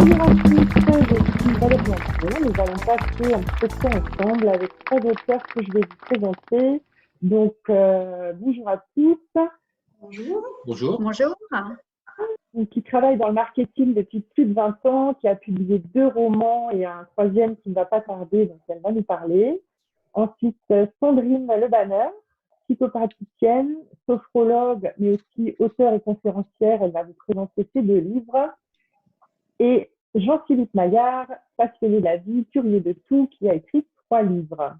Bonjour à tous, je suis Valérie Antoine. Nous allons passer un petit peu de temps ensemble avec trois auteurs que je vais vous présenter. Donc, bonjour à tous. Bonjour. Bonjour. Bonjour. Donc, qui travaille dans le marketing depuis plus de 20 ans, qui a publié 2 romans et un troisième qui ne va pas tarder, donc elle va nous parler. Ensuite, Sandrine Le Banner, psychopraticienne, sophrologue, mais aussi auteure et conférencière. Elle va vous présenter ses 2 livres. Et Jean-Philippe Maillard, passionné de la vie, curieux de tout, qui a écrit 3 livres.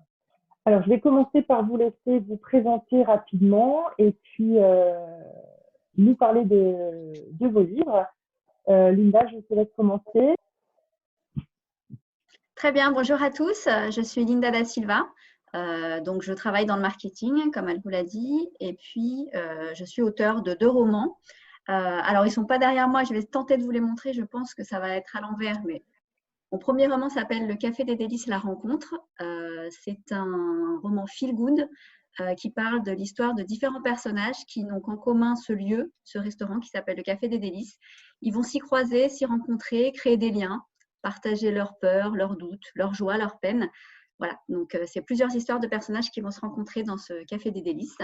Alors, je vais commencer par vous laisser vous présenter rapidement et puis nous parler de vos livres. Linda, je te laisse commencer. Très bien, bonjour à tous. Je suis Linda da Silva. Donc, je travaille dans le marketing, comme elle vous l'a dit, et puis je suis auteure de 2 romans. Alors, ils ne sont pas derrière moi, je vais tenter de vous les montrer. Je pense que ça va être à l'envers, mais mon premier roman s'appelle Le Café des Délices, la rencontre. C'est un roman feel good qui parle de l'histoire de différents personnages qui n'ont qu'en commun ce lieu, ce restaurant qui s'appelle Le Café des Délices. Ils vont s'y croiser, s'y rencontrer, créer des liens, partager leurs peurs, leurs doutes, leurs joies, leurs peines. Voilà, donc c'est plusieurs histoires de personnages qui vont se rencontrer dans ce Café des Délices.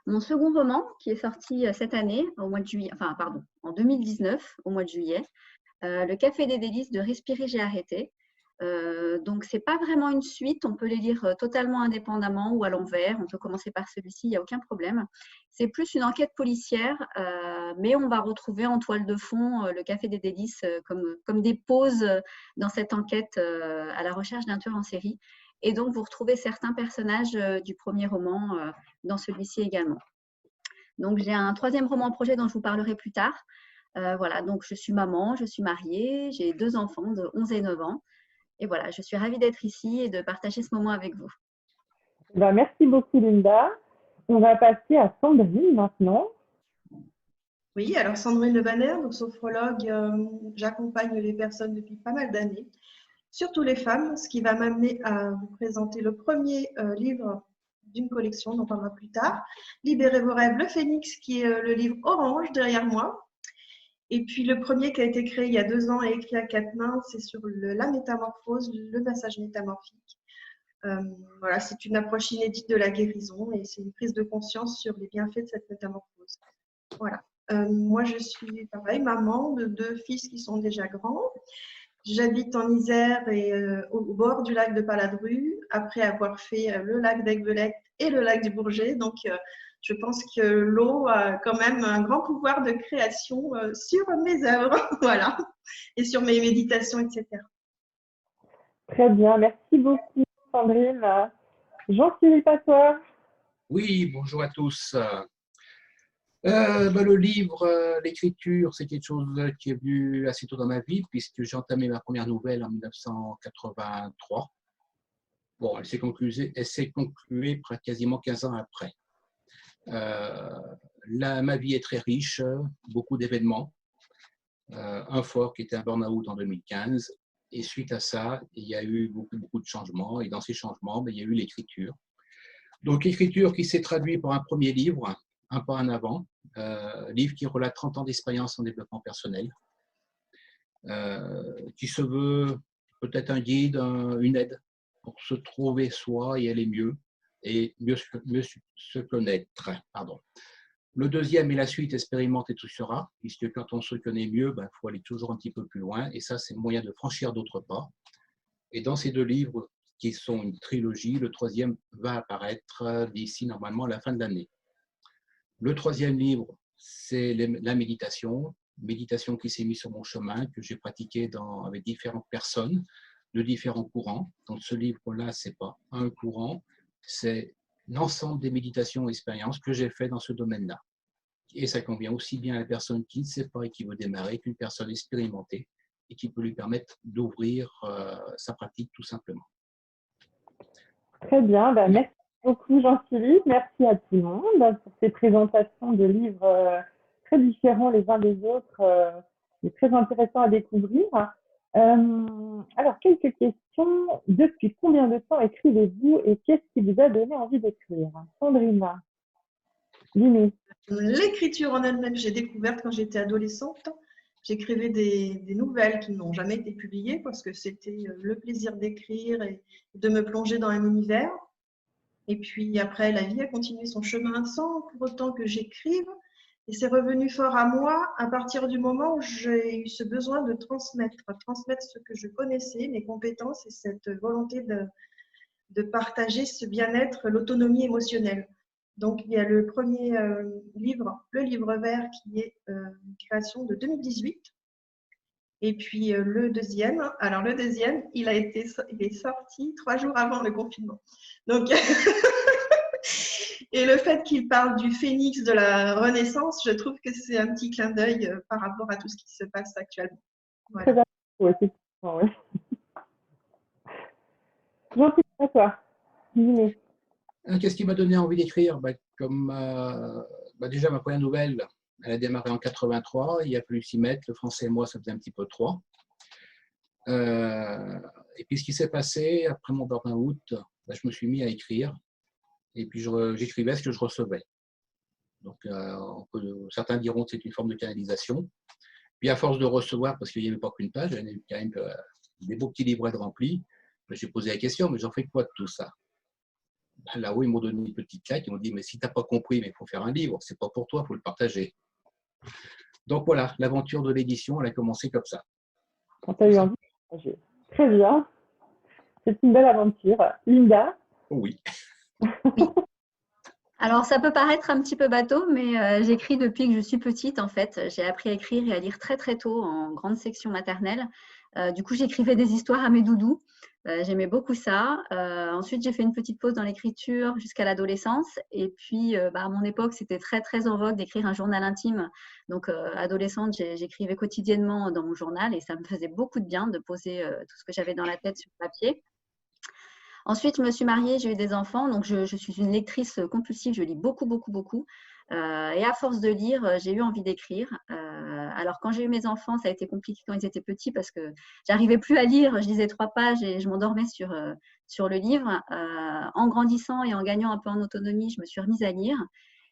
Mon second roman, qui est sorti cette année, au mois de juillet, enfin, pardon, en 2019, au mois de juillet, Le Café des Délices de Respirer, j'ai arrêté. Donc, ce n'est pas vraiment une suite. On peut les lire totalement indépendamment ou à l'envers. On peut commencer par celui-ci, il n'y a aucun problème. C'est plus une enquête policière, mais on va retrouver en toile de fond Le Café des Délices comme des pauses dans cette enquête à la recherche d'un tueur en série. Et donc, vous retrouvez certains personnages du premier roman dans celui-ci également. Donc, j'ai un troisième roman en projet dont je vous parlerai plus tard. Voilà, donc je suis maman, je suis mariée, j'ai 2 enfants de 11 et 9 ans. Et voilà, je suis ravie d'être ici et de partager ce moment avec vous. Merci beaucoup, Linda. On va passer à Sandrine maintenant. Oui, alors Sandrine Le Banner, donc sophrologue, j'accompagne les personnes depuis pas mal d'années, surtout les femmes, ce qui va m'amener à vous présenter le premier livre d'une collection dont on parlera plus tard, Libérez vos rêves, le Phénix, qui est le livre orange derrière moi. Et puis le premier qui a été créé il y a 2 ans et écrit à 4 mains, c'est sur la métamorphose, le massage métamorphique. Voilà, c'est une approche inédite de la guérison et c'est une prise de conscience sur les bienfaits de cette métamorphose. Voilà. Moi, je suis pareil, maman de 2 fils qui sont déjà grands. J'habite en Isère et au bord du lac de Paladru, après avoir fait le lac d'Aiguebelette et le lac du Bourget. Donc, je pense que l'eau a quand même un grand pouvoir de création sur mes œuvres, voilà, et sur mes méditations, etc. Très bien, merci beaucoup, Sandrine. Jean-Philippe, à toi. Oui, bonjour à tous. Le livre, l'écriture, c'est quelque chose qui est venu assez tôt dans ma vie, puisque j'ai entamé ma première nouvelle en 1983. Bon, elle s'est concluée quasiment 15 ans après. Ma vie est très riche, beaucoup d'événements. Un fort qui était un burn-out en 2015. Et suite à ça, il y a eu beaucoup de changements. Et dans ces changements, il y a eu l'écriture. Donc, l'écriture qui s'est traduite par un premier livre, Un pas en avant, livre qui relate 30 ans d'expérience en développement personnel, qui se veut peut-être un guide, une aide pour se trouver soi et aller mieux, et mieux se connaître. Pardon. Le deuxième est la suite, expérimente et tout sera, puisque quand on se connaît mieux, il faut aller toujours un petit peu plus loin, et ça, c'est le moyen de franchir d'autres pas. Et dans ces 2 livres, qui sont une trilogie, le troisième va apparaître d'ici normalement à la fin de l'année. Le troisième livre, c'est la méditation qui s'est mise sur mon chemin, que j'ai pratiqué avec différentes personnes de différents courants. Donc ce livre-là, ce n'est pas un courant, c'est l'ensemble des méditations et expériences que j'ai fait dans ce domaine-là. Et ça convient aussi bien à la personne qui ne sait pas et qui veut démarrer qu'une personne expérimentée et qui peut lui permettre d'ouvrir sa pratique tout simplement. Très bien, merci beaucoup Jean-Philippe, merci à tout le monde pour ces présentations de livres très différents les uns des autres et très intéressants à découvrir. Alors, quelques questions. Depuis combien de temps écrivez-vous et qu'est-ce qui vous a donné envie d'écrire? Sandrina, dis-nous. L'écriture en elle-même, j'ai découverte quand j'étais adolescente. J'écrivais des nouvelles qui n'ont jamais été publiées parce que c'était le plaisir d'écrire et de me plonger dans un univers. Et puis après, la vie a continué son chemin sans pour autant que j'écrive. Et c'est revenu fort à moi à partir du moment où j'ai eu ce besoin de transmettre ce que je connaissais, mes compétences et cette volonté de partager ce bien-être, l'autonomie émotionnelle. Donc, il y a le premier livre, le livre vert, qui est une création de 2018. Et puis le deuxième, alors le deuxième, il est sorti 3 jours avant le confinement. Donc, et le fait qu'il parle du phénix de la Renaissance, je trouve que c'est un petit clin d'œil par rapport à tout ce qui se passe actuellement. Voilà. Très intéressant, effectivement, oui. Jean-Pierre, à toi. Dis-nous. Qu'est-ce qui m'a donné envie d'écrire? Déjà, ma première nouvelle, elle a démarré en 83. Il a fallu s'y mettre. Le français et moi, ça faisait un petit peu trop. Et puis, ce qui s'est passé, après mon burn-out, je me suis mis à écrire. Et puis, j'écrivais ce que je recevais. Donc, certains diront que c'est une forme de canalisation. Puis, à force de recevoir, parce qu'il n'y avait pas qu'une page, il y avait quand même des beaux petits livrets remplis, j'ai posé la question, mais j'en fais quoi de tout ça? Là-haut, ils m'ont donné une petite claque, ils m'ont dit, mais si tu n'as pas compris, il faut faire un livre, c'est pas pour toi, il faut le partager. Donc voilà, l'aventure de l'édition, elle a commencé comme ça. Quand tu as eu envie de partager. Très bien. C'est une belle aventure. Linda? Oui. Alors, ça peut paraître un petit peu bateau, mais j'écris depuis que je suis petite, en fait. J'ai appris à écrire et à lire très, très tôt, en grande section maternelle. Du coup, j'écrivais des histoires à mes doudous. J'aimais beaucoup ça. Ensuite, j'ai fait une petite pause dans l'écriture jusqu'à l'adolescence. Et puis, à mon époque, c'était très, très en vogue d'écrire un journal intime. Donc, adolescente, j'écrivais quotidiennement dans mon journal et ça me faisait beaucoup de bien de poser tout ce que j'avais dans la tête sur papier. Ensuite, je me suis mariée, j'ai eu des enfants, donc je suis une lectrice compulsive, je lis beaucoup, beaucoup, beaucoup. Et à force de lire, j'ai eu envie d'écrire. Alors, quand j'ai eu mes enfants, ça a été compliqué quand ils étaient petits parce que j'arrivais plus à lire. Je lisais 3 pages et je m'endormais sur le livre. En grandissant et en gagnant un peu en autonomie, je me suis remise à lire.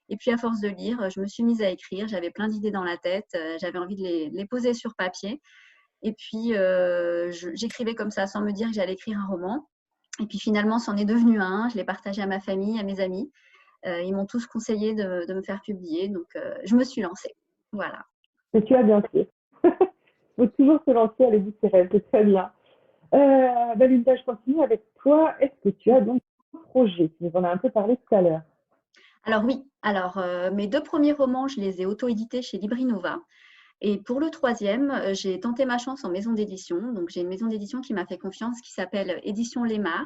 Et puis, à force de lire, je me suis mise à écrire. J'avais plein d'idées dans la tête. J'avais envie de les poser sur papier. Et puis, j'écrivais comme ça sans me dire que j'allais écrire un roman. Et puis finalement, c'en est devenu un. Je l'ai partagé à ma famille, à mes amis. Ils m'ont tous conseillé de me faire publier. Donc, je me suis lancée. Voilà. Et tu as bien fait. Il faut toujours se lancer à bout de ses rêves. C'est très bien. Linda, je continue avec toi. Est-ce que tu as donc un projet? Tu nous en as un peu parlé tout à l'heure. Alors oui. Alors, mes 2 premiers romans, je les ai auto-édités chez Librinova. Et pour le 3e, j'ai tenté ma chance en maison d'édition. Donc, j'ai une maison d'édition qui m'a fait confiance, qui s'appelle Éditions Lémar.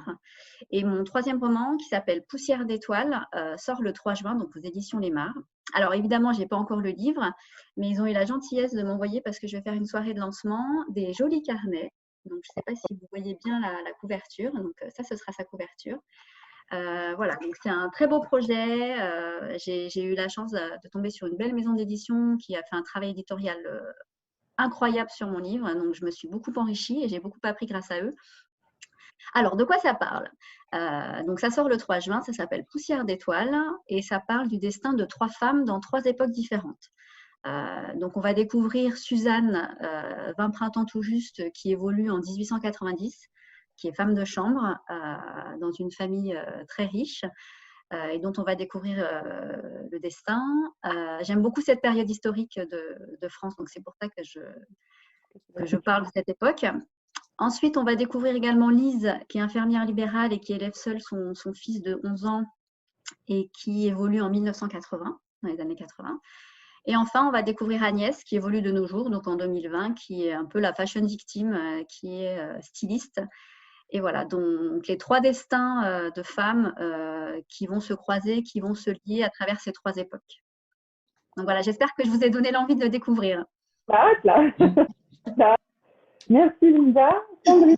Et mon 3e roman, qui s'appelle Poussière d'étoiles, sort le 3 juin, donc aux Éditions Lémar. Alors, évidemment, je n'ai pas encore le livre, mais ils ont eu la gentillesse de m'envoyer, parce que je vais faire une soirée de lancement, des jolis carnets. Donc, je ne sais pas si vous voyez bien la couverture. Donc, ça, ce sera sa couverture. Voilà, donc c'est un très beau projet. J'ai eu la chance de tomber sur une belle maison d'édition qui a fait un travail éditorial incroyable sur mon livre. Donc, je me suis beaucoup enrichie et j'ai beaucoup appris grâce à eux. Alors, de quoi ça parle? Donc, ça sort le 3 juin, ça s'appelle Poussière d'étoiles et ça parle du destin de 3 femmes dans 3 époques différentes. Donc, on va découvrir Suzanne, 20 printemps tout juste, qui évolue en 1890, qui est femme de chambre dans une famille très riche et dont on va découvrir le destin. J'aime beaucoup cette période historique de France, donc c'est pour ça que je parle de cette époque. Ensuite, on va découvrir également Lise, qui est infirmière libérale et qui élève seule son fils de 11 ans et qui évolue en 1980, dans les années 80. Et enfin, on va découvrir Agnès, qui évolue de nos jours, donc en 2020, qui est un peu la fashion victime, qui est styliste. Et voilà, donc les 3 destins de femmes qui vont se croiser, qui vont se lier à travers ces 3 époques. Donc voilà, j'espère que je vous ai donné l'envie de le découvrir. Là. Merci Linda. Sandrine.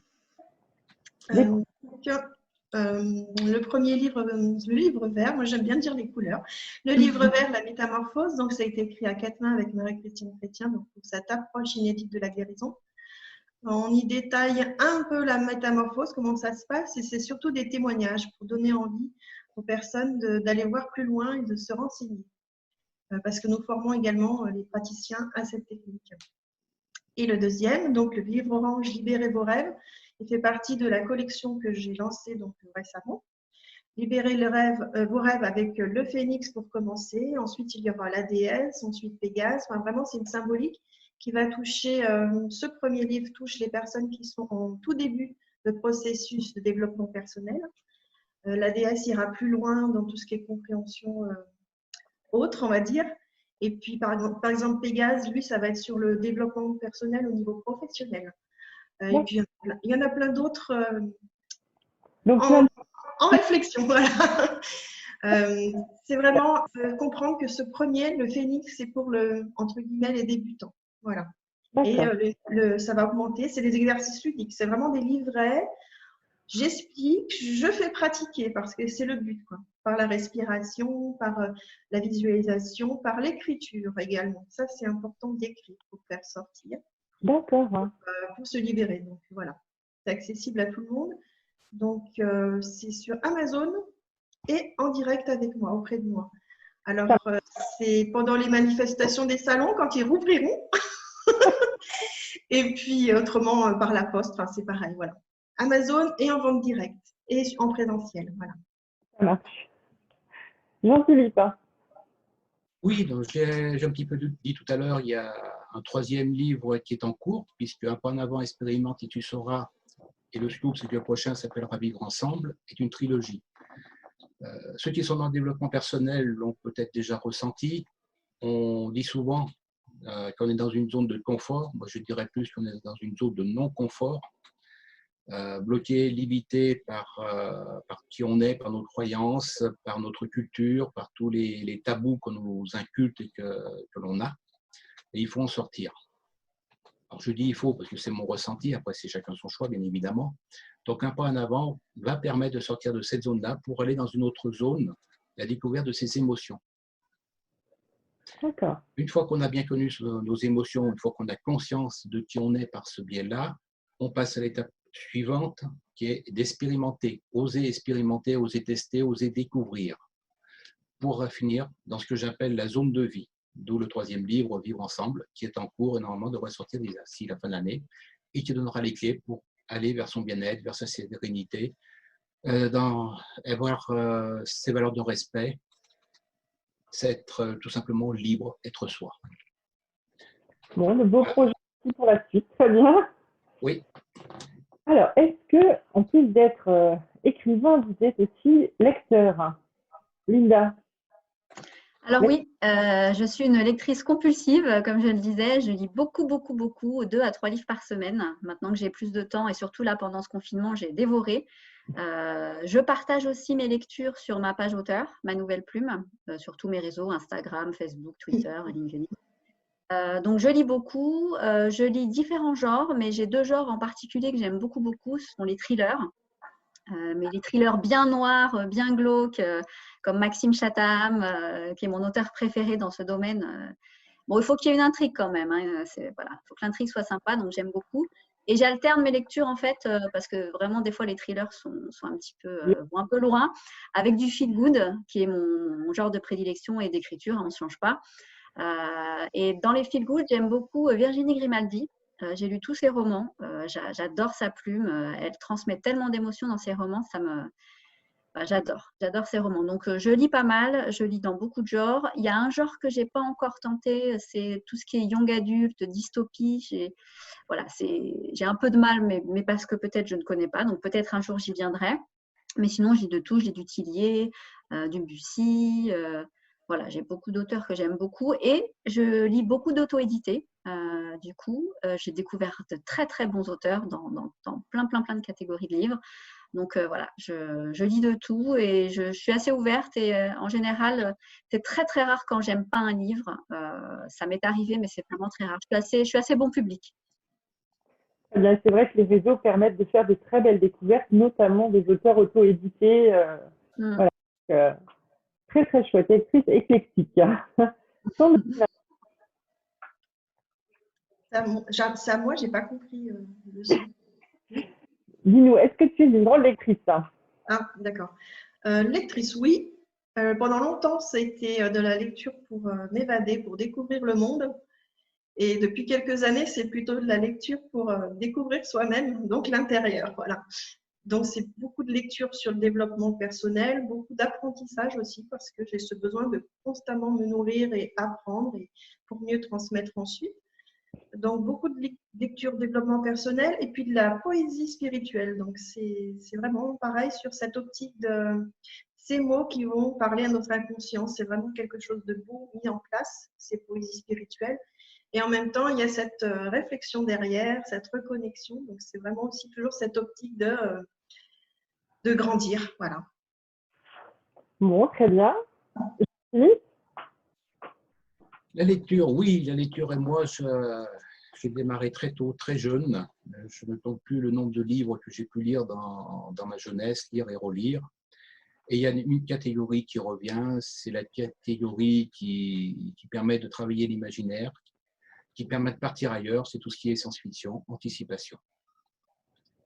Le premier livre, le livre vert, moi j'aime bien dire les couleurs. Le livre vert, La Métamorphose, donc ça a été écrit à 4 mains avec Marie-Christine Chrétien, donc cette approche inédite de la guérison. On y détaille un peu la métamorphose, comment ça se passe, et c'est surtout des témoignages pour donner envie aux personnes d'aller voir plus loin et de se renseigner. Parce que nous formons également les praticiens à cette technique. Et le deuxième, donc le livre orange Libérez vos rêves, il fait partie de la collection que j'ai lancée donc récemment. Libérez vos rêves avec le phénix pour commencer. Ensuite, il y aura la déesse, ensuite Pégase. Enfin, vraiment, c'est une symbolique qui va toucher, ce premier livre touche les personnes qui sont en tout début de processus de développement personnel. La déesse ira plus loin dans tout ce qui est compréhension autre, on va dire. Et puis, par exemple, Pégase, lui, ça va être sur le développement personnel au niveau professionnel. Et puis, il y en a plein d'autres en réflexion. Voilà. C'est vraiment comprendre que ce premier, le phénix, c'est pour entre guillemets, les débutants. Voilà. Et ça va augmenter. C'est des exercices ludiques. C'est vraiment des livrets. J'explique, je fais pratiquer parce que c'est le but, quoi. Par la respiration, par la visualisation, par l'écriture également. Ça, c'est important d'écrire pour faire sortir. D'accord. Pour se libérer. Donc, voilà. C'est accessible à tout le monde. Donc, c'est sur Amazon et en direct avec moi, auprès de moi. Alors, c'est pendant les manifestations des salons, quand ils rouvriront. Et puis, autrement, par la poste. Enfin, c'est pareil, voilà. Amazon et en vente directe et en présentiel. Voilà. Ça marche. Jean-Philippe. Oui, donc j'ai un petit peu dit tout à l'heure, il y a un troisième livre qui est en cours, puisque Un pas en avant, expérimente et tu sauras, et le scoop, c'est que le prochain s'appellera Vivre ensemble, est une trilogie. Ceux qui sont dans le développement personnel l'ont peut-être déjà ressenti. On dit souvent qu'on est dans une zone de confort. Moi, je dirais plus qu'on est dans une zone de non-confort. Bloqué, limité par qui on est, par nos croyances, par notre culture, par tous les tabous qu'on nous inculte et que l'on a. Et il faut en sortir. Alors je dis il faut parce que c'est mon ressenti, après c'est chacun son choix bien évidemment. Donc un pas en avant va permettre de sortir de cette zone-là pour aller dans une autre zone, la découverte de ses émotions. D'accord. Une fois qu'on a bien connu nos émotions, une fois qu'on a conscience de qui on est par ce biais-là, on passe à l'étape suivante qui est d'expérimenter, oser tester, oser découvrir pour finir dans ce que j'appelle la zone de vie, d'où le troisième livre, Vivre ensemble, qui est en cours et normalement devrait sortir d'ici la fin de l'année et qui donnera les clés pour aller vers son bien-être, vers sa sérénité, avoir ses valeurs de respect, c'est être tout simplement libre, être soi. Bon, le beau projet pour la suite, très bien. Oui. Alors, est-ce que, en plus d'être écrivain, vous êtes aussi lecteur, Linda? Alors oui, je suis une lectrice compulsive, comme je le disais. Je lis beaucoup, 2 à 3 livres par semaine. Maintenant que j'ai plus de temps et surtout là, pendant ce confinement, j'ai dévoré. Je partage aussi mes lectures sur ma page auteur, Ma Nouvelle Plume, sur tous mes réseaux, Instagram, Facebook, Twitter, LinkedIn. Donc, je lis beaucoup. Je lis différents genres, mais j'ai 2 genres en particulier que j'aime beaucoup, ce sont les thrillers. Mais les thrillers bien noirs, bien glauques, comme Maxime Chatham, qui est mon auteur préféré dans ce domaine. Bon, il faut qu'il y ait une intrigue quand même. Hein, voilà, il faut que l'intrigue soit sympa, donc j'aime beaucoup. Et j'alterne mes lectures en fait, parce que vraiment des fois les thrillers sont un petit peu, vont un peu loin, avec du feel good, qui est mon genre de prédilection et d'écriture, on ne se change pas. Et dans les feel good, j'aime beaucoup Virginie Grimaldi. J'ai lu tous ses romans. J'adore sa plume. Elle transmet tellement d'émotions dans ses romans. J'adore ses romans. Donc, je lis pas mal. Je lis dans beaucoup de genres. Il y a un genre que je n'ai pas encore tenté. C'est tout ce qui est young adulte, dystopie. J'ai un peu de mal, mais parce que peut-être je ne connais pas. Donc, peut-être un jour, j'y viendrai. Mais sinon, je lis de tout. Je lis du Tillier, du Bussy. Voilà, j'ai beaucoup d'auteurs que j'aime beaucoup et je lis beaucoup d'auto-édités. Du coup, j'ai découvert de très, très bons auteurs dans plein de catégories de livres. Donc, voilà, je lis de tout et je suis assez ouverte et en général, c'est très, très rare quand j'aime pas un livre. Ça m'est arrivé, mais c'est vraiment très rare. Je suis assez bon public. Eh bien, c'est vrai que les réseaux permettent de faire de très belles découvertes, notamment des auteurs auto-édités. Voilà. Très, très chouette, lectrice éclectique. Ça, moi, j'ai pas compris le son. Dis-nous, est-ce que tu es une grande lectrice? Ah, d'accord. Lectrice, oui. Pendant longtemps, c'était de la lecture pour m'évader, pour découvrir le monde. Et depuis quelques années, c'est plutôt de la lecture pour découvrir soi-même, donc l'intérieur. Voilà. Donc, c'est beaucoup de lecture sur le développement personnel, beaucoup d'apprentissage aussi, parce que j'ai ce besoin de constamment me nourrir et apprendre et pour mieux transmettre ensuite. Donc, beaucoup de lecture développement personnel et puis de la poésie spirituelle. Donc, c'est vraiment pareil sur cette optique de ces mots qui vont parler à notre inconscient. C'est vraiment quelque chose de beau mis en place, ces poésies spirituelles. Et en même temps, il y a cette réflexion derrière, cette reconnexion. Donc, c'est vraiment aussi toujours cette optique de grandir. Voilà. Bon, très bien. Oui. La lecture, oui, la lecture et moi, j'ai démarré très tôt, très jeune. Je ne compte plus le nombre de livres que j'ai pu lire dans ma jeunesse, lire et relire. Et il y a une catégorie qui revient, c'est la catégorie qui permet de travailler l'imaginaire, qui permet de partir ailleurs, c'est tout ce qui est science-fiction, anticipation.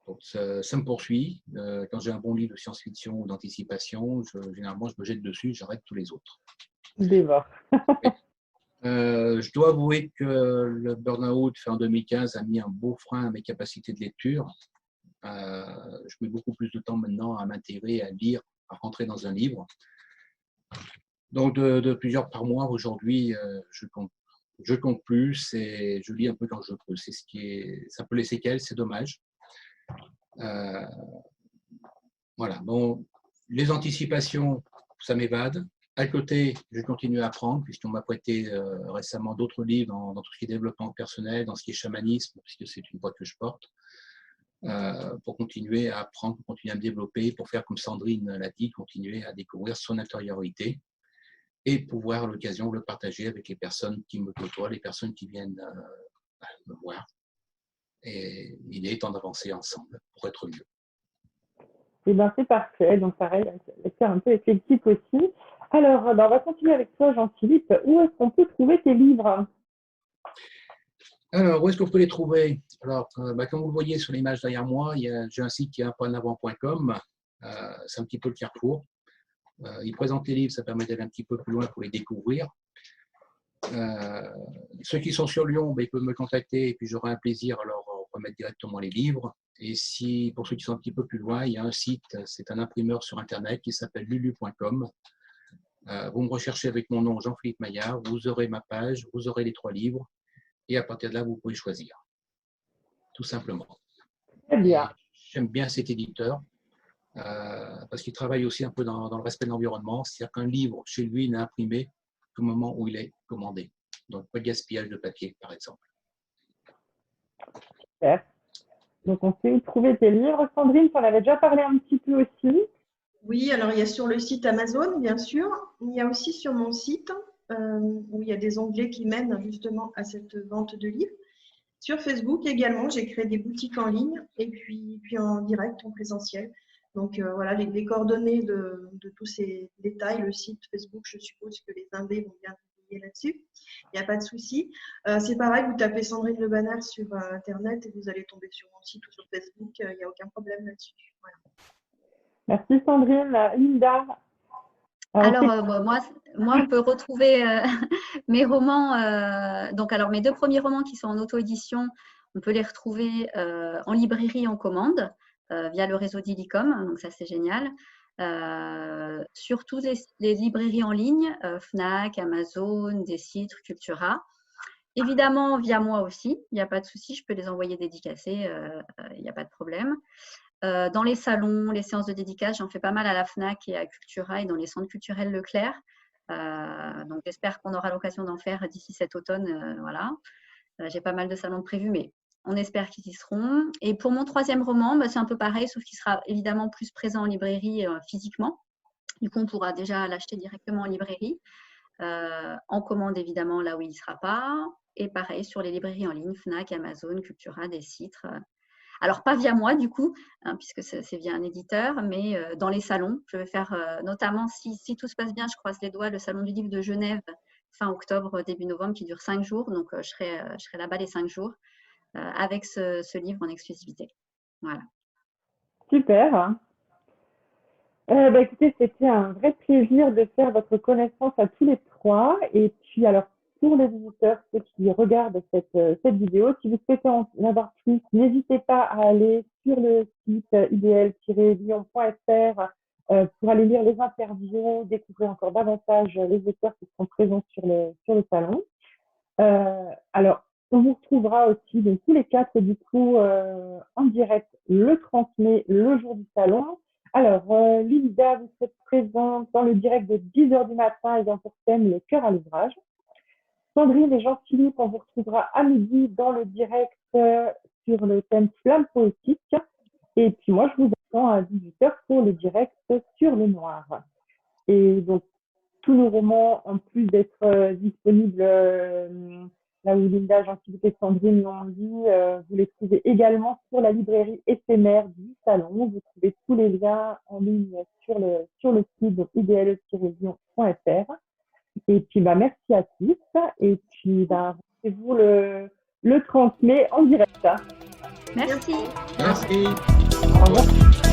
Donc ça me poursuit. Quand j'ai un bon livre de science-fiction ou d'anticipation, généralement je me jette dessus, j'arrête tous les autres. Dévore. Je dois avouer que le burn-out fait en 2015 a mis un beau frein à mes capacités de lecture. Je mets beaucoup plus de temps maintenant à m'intégrer, à lire, à rentrer dans un livre. Donc de plusieurs par mois aujourd'hui, je compte plus et je lis un peu quand je peux. C'est ça peut les séquelles, c'est dommage. Voilà. Bon, les anticipations, ça m'évade. À côté, je continue à apprendre, puisqu'on m'a prêté récemment d'autres livres dans tout ce qui est développement personnel, dans ce qui est chamanisme, puisque c'est une voie que je porte, pour continuer à apprendre, pour continuer à me développer, pour faire comme Sandrine l'a dit, continuer à découvrir son intériorité et pouvoir à l'occasion le partager avec les personnes qui me côtoient, les personnes qui viennent me voir. Et il est temps d'avancer ensemble pour être mieux. Eh bien, c'est parfait. Donc, pareil, c'est un peu éclectique aussi. Alors, on va continuer avec toi, Jean-Philippe. Où est-ce qu'on peut trouver tes livres? Alors, où est-ce qu'on peut les trouver? Alors, comme vous le voyez sur l'image derrière moi, j'ai un site qui est unpointenavant.com. C'est un petit peu le carrefour. Il présente les livres, ça permet d'aller un petit peu plus loin pour les découvrir. Ceux qui sont sur Lyon, ils peuvent me contacter et puis j'aurai un plaisir à leur remettre directement les livres. Et si, pour ceux qui sont un petit peu plus loin, il y a un site, c'est un imprimeur sur Internet qui s'appelle lulu.com. Vous me recherchez avec mon nom Jean-Philippe Maillard, vous aurez ma page, vous aurez les 3 livres et à partir de là, vous pouvez choisir. Tout simplement. Très bien. J'aime bien cet éditeur parce qu'il travaille aussi un peu dans le respect de l'environnement. C'est-à-dire qu'un livre, chez lui, n'est imprimé qu'au moment où il est commandé. Donc, pas de gaspillage de papier, par exemple. Super. Donc, on sait où trouver tes livres. Sandrine, tu en avais déjà parlé un petit peu aussi. Oui, alors il y a sur le site Amazon, bien sûr. Il y a aussi sur mon site où il y a des onglets qui mènent justement à cette vente de livres. Sur Facebook également, j'ai créé des boutiques en ligne et puis en direct, en présentiel. Donc voilà, les coordonnées de tous ces détails, le site Facebook, je suppose que les indés vont bien publier là-dessus. Il n'y a pas de souci. C'est pareil, vous tapez Sandrine Le Banner sur Internet et vous allez tomber sur mon site ou sur Facebook. Il n'y a aucun problème là-dessus. Voilà. Merci, Sandrine. Linda. Alors, moi, on peut retrouver mes romans. Donc, alors, mes 2 premiers romans qui sont en auto-édition, on peut les retrouver en librairie en commande via le réseau d'Illicom. Donc, ça, c'est génial. Surtout les librairies en ligne, Fnac, Amazon, Décitre, Cultura. Évidemment, via moi aussi, il n'y a pas de souci, je peux les envoyer dédicacés, il n'y a pas de problème. Dans les salons, les séances de dédicace, j'en fais pas mal à la Fnac et à Cultura et dans les centres culturels Leclerc. Donc, j'espère qu'on aura l'occasion d'en faire d'ici cet automne. Voilà. J'ai pas mal de salons prévus, mais on espère qu'ils y seront. Et pour mon 3e roman, c'est un peu pareil, sauf qu'il sera évidemment plus présent en librairie physiquement. Du coup, on pourra déjà l'acheter directement en librairie. En commande, évidemment, là où il ne sera pas. Et pareil, sur les librairies en ligne, Fnac, Amazon, Cultura, Décitre. Alors, pas via moi, du coup, puisque c'est via un éditeur, mais dans les salons. Je vais faire, notamment, si tout se passe bien, je croise les doigts, le Salon du livre de Genève, fin octobre, début novembre, qui dure 5 jours. Donc, je serai là-bas les 5 jours avec ce livre en exclusivité. Voilà. Super. Écoutez, c'était un vrai plaisir de faire votre connaissance à tous les 3. Et puis, alors, pour les visiteurs, ceux qui regardent cette vidéo. Si vous souhaitez en avoir plus, n'hésitez pas à aller sur le site idl-lyon.fr pour aller lire les interviews, découvrir encore davantage les auteurs qui seront présents sur le salon. Alors, on vous retrouvera aussi donc, tous les quatre du coup en direct le 30 mai, le jour du salon. Alors, Linda, vous serez présente dans le direct de 10h du matin ayant pour thème le cœur à l'ouvrage. Sandrine et Jean-Philippe, on vous retrouvera à midi dans le direct sur le thème flamme poétique. Et puis moi, je vous attends à 18h pour le direct sur le noir. Et donc, tous nos romans, en plus d'être disponibles là où Linda, Jean-Philippe et Sandrine l'ont dit, vous les trouvez également sur la librairie éphémère du salon. Vous trouvez tous les liens en ligne sur le site idl-lyon.fr. Et puis, merci à tous. Et puis, rendez-vous le 30 mai en direct. Merci. Merci. Au revoir.